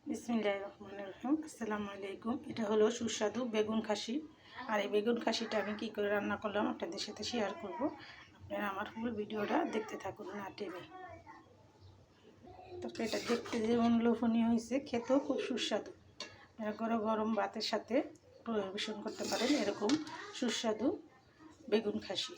বিসমিল্লাহির রহমানির রহিম। আসসালামু আলাইকুম। এটা হলো সুস্বাদু বেগুন খাসি। আর এই বেগুন খাসিটা আমি কী করে রান্না করলাম আপনাদের সাথে শেয়ার করব। আপনারা আমার ফুল ভিডিওটা দেখতে থাকুন না টেনে। তো এটা দেখতে যেমন লোভনীয় হয়েছে, খেতেও খুব সুস্বাদু। আপনারা গরম গরম ভাতের সাথে পরিবেশন করতে পারেন এরকম সুস্বাদু বেগুন খাসি।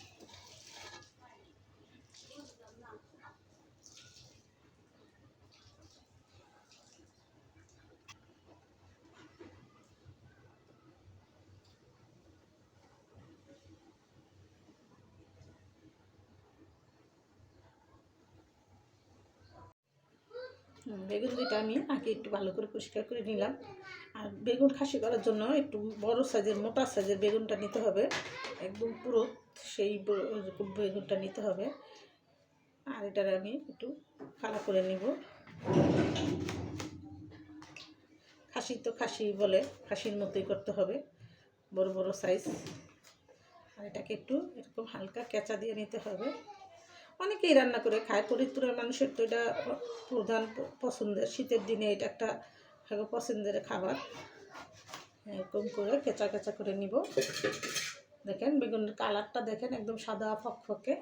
বেগুন দুইটা আমি আগে একটু ভালো করে পরিষ্কার করে নিলাম। আর বেগুন খাসি করার জন্য একটু বড় সাইজের মোটা সাইজের বেগুনটা নিতে হবে, একদম পুরো সেই বেগুনটা নিতে হবে। আর এটার আমি একটু ফালা করে নিব। খাসি তো খাসি বলে, খাসির মতোই করতে হবে, বড় বড় সাইজ। আর এটাকে একটু এরকম হালকা কেঁচা দিয়ে নিতে হবে। অনেকেই রান্না করে খায়, ফরিদপুরের মানুষের তো এটা প্রধান পছন্দের। শীতের দিনে এটা একটা পছন্দের খাবার। এরকম করে কেঁচা কেঁচা করে নিব। দেখেন বেগুনের কালারটা দেখেন, একদম সাদা ফকফকে।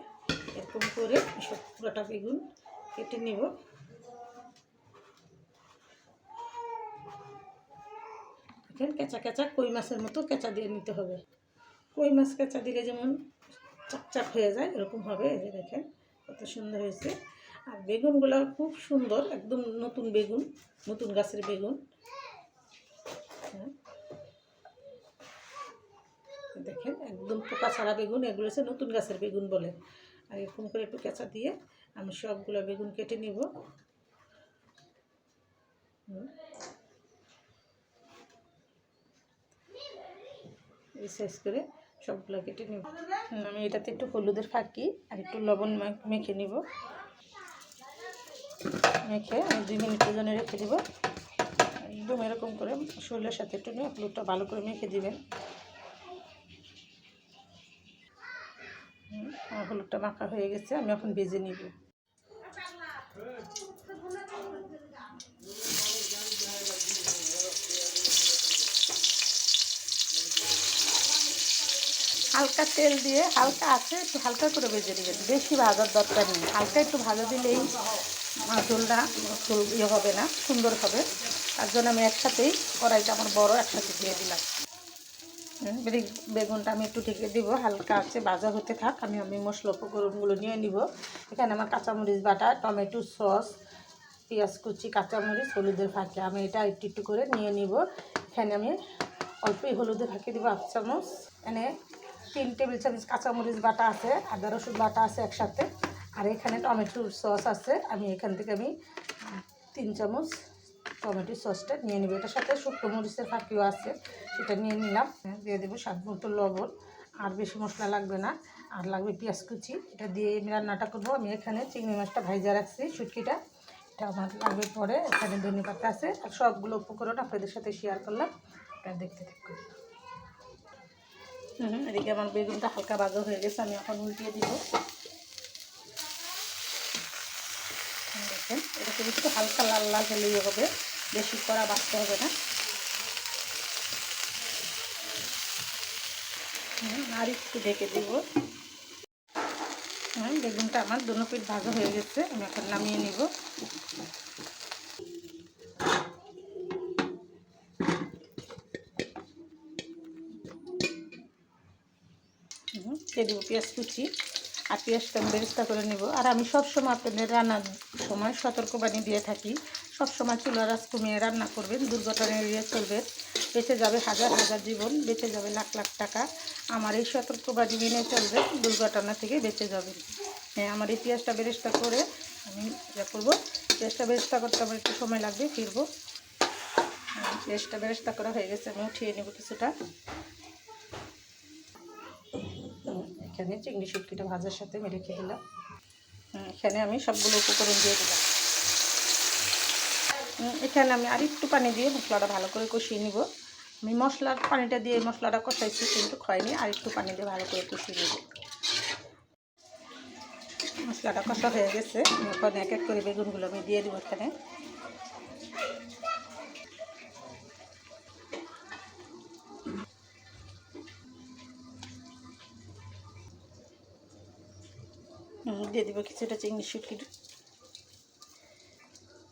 এরকম করে সব পুরোটা বেগুন কেটে নিব। দেখেন কেঁচা কেঁচা কই মাছের মতো কেঁচা দিয়ে নিতে হবে। কই মাছ কেঁচা দিলে যেমন চাকচাক হয়ে যায় এরকম হবে। এই যে দেখেন কত সুন্দর হয়েছে। আর বেগুনগুলো খুব সুন্দর, একদম নতুন বেগুন, নতুন গাছের বেগুন। দেখেন একদম পোকা ছাড়া বেগুন, এগুলো হচ্ছে নতুন গাছের বেগুন বলে। আর এরকম করে একটু কেঁচা দিয়ে আমি সবগুলো বেগুন কেটে নিব। এই সাইজ করে সবগুলো কেটে নিব। আমি এটাতে একটু হলুদের ফাঁকি আর একটু লবণ মেখে নিব। মেখে আমি 2 মিনিটের জন্য রেখে দেব। একদম এরকম করে শরীরের সাথে একটু নিয়ে হলুদটা ভালো করে মেখে দিবেন। আমার হলুদটা মাখা হয়ে গেছে, আমি এখন ভেজে নিব। হালকা তেল দিয়ে হালকা আছে একটু হালকা করে ভেজে নেবেন, বেশি ভাজার দরকার নেই। হালকা একটু ভাজা দিলেই ঝোলটা ইয়ে হবে না, সুন্দর হবে। তার জন্য আমি একসাথেই কড়াইটা আমার বড় একসাথে দিয়ে দিলাম। বেগুনটা আমি একটু ঢেকে দিব, হালকা আছে ভাজা হতে থাক। আমি মশলা উপকরণগুলো নিয়ে নিব। এখানে আমার কাঁচামরিচ বাটা, টমেটো সস, পেঁয়াজ কুচি, কাঁচামরিচ, হলুদের ফাঁকি আমি এটা একটু একটু করে নিয়ে নিব। এখানে আমি অল্পই হলুদের ফাঁকি দিব 1 চামচ। এখানে 3 টেবিল চামচ কাঁচামরিচ বাটা আছে, আদা রসুন বাটা আছে একসাথে। আর এখানে টমেটোর সস আছে, এখান থেকে 3 চামচ টমেটো সসটা নিয়ে নেব। এটার সাথে শুকনো মরিচের ফাঁকিও আছে, সেটা নিয়ে নিলাম। দিয়ে দেবো স্বাদ মতো লবণ। আর বেশি মশলা লাগবে না। আর লাগবে পেঁয়াজ কুচি, এটা দিয়ে আমি রান্নাটা করবো। আমি এখানে চিংড়ি মাছটা ভাইজা রাখছি, শুটকিটা, এটা আমার লাগবে পরে। এখানে ধনেপাতা আছে। আর সবগুলো উপকরণ আপনাদের সাথে শেয়ার করলাম, এটা দেখতে থাকুন। এদিকে আমার বেগুনটা হালকা ভাজা হয়ে গেছে, আমি এখন উল্টিয়ে দিব। দেখেন এটাকে একটু হালকা লাল লাল হলেই হবে, বেশি কড়া বাছতে হবে না। আর একটু ঢেকে দিব। বেগুনটা আমার দুনো পিঠ ভাজা হয়ে গেছে, আমি এখন নামিয়ে নিব। দিয়ে দেবো পেঁয়াজ কুচি। আর পেঁয়াজটা আমি বেরেস্তা করে নেব। আর আমি সবসময় আপনাদের রান্নার সময় সতর্কবাণী দিয়ে থাকি, সবসময় চুলার আঁচ কমিয়ে রান্না করবেন, দুর্ঘটনা এড়িয়ে চলবেন। বেঁচে যাবে হাজার হাজার জীবন, বেঁচে যাবে লাখ লাখ টাকা। আমার এই সতর্কবাণী মেনে চলবেন, দুর্ঘটনা থেকে বেঁচে যাবেন। হ্যাঁ, আমার এই পেঁয়াজটা বেরেস্তা করে আমি ইয়ে করবো। পেঁয়াজটা বেরেস্তা করতে আমার একটু সময় লাগবে, ফিরবো। পেঁয়াজটা বেরেস্তা করা হয়ে গেছে, আমি উঠিয়ে নেব কিছুটা। এখানে চিংড়ি শুটকিটা ভাজার সাথে আমি রেখে দিলাম। এখানে আমি সবগুলো উপকরণ দিয়ে দিলাম। এখানে আমি আর একটু পানি দিয়ে মশলাটা ভালো করে কষিয়ে নিব। আমি মশলার পানিটা দিয়ে মশলাটা কষাইছি, কিন্তু হয়নি, আর একটু পানি দিয়ে ভালো করে কষিয়ে নেব। মশলাটা কষা হয়ে গেছে, এখন এক এক করে বেগুনগুলো আমি দিয়ে দেবো এখানে। দিয়ে দেবো কিছুটা চিংড়ি শুটকি,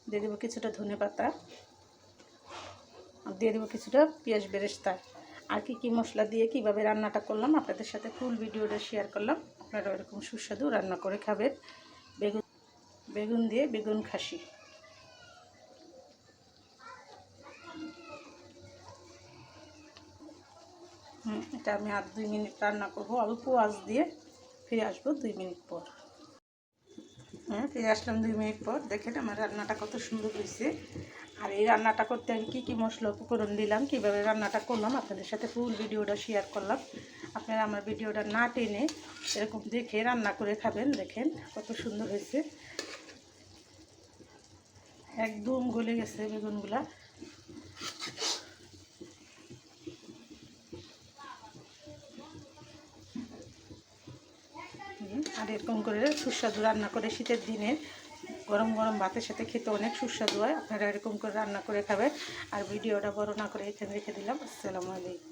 দিয়ে দেবো কিছুটা ধনে পাতা, আর দিয়ে দেবো কিছুটা পেঁয়াজ বেরেস্তা। আর কি মশলা দিয়ে কীভাবে রান্নাটা করলাম আপনাদের সাথে ফুল ভিডিওটা শেয়ার করলাম। আপনারা এরকম সুস্বাদু রান্না করে খাবেন। বেগুন দিয়ে বেগুন খাসি। এটা আমি আর 2 মিনিট রান্না করবো, অল্প আঁচ দিয়ে। ফিরে আসবো 2 মিনিট পর। ফিরে আসলাম 2 মিনিট পর। দেখেন আমার রান্নাটা কত সুন্দর হয়েছে। আর এই রান্নাটা করতে আমি কী মশলা উপকরণ দিলাম, কীভাবে রান্নাটা করলাম আপনাদের সাথে ফুল ভিডিওটা শেয়ার করলাম। আপনারা আমার ভিডিওটা না টেনে এরকম দেখে রান্না করে খাবেন। দেখেন কত সুন্দর হয়েছে, একদম গলে গেছে বেগুনগুলা। আর এরকম করে সুস্বাদু রান্না করে শীতের দিনে গরম গরম ভাতের সাথে খেতে অনেক সুস্বাদু হয়। আপনারা এরকম করে রান্না করে খাবেন। আর ভিডিওটা বড় না করে এখানে রেখে দিলাম। আসসালামু আলাইকুম।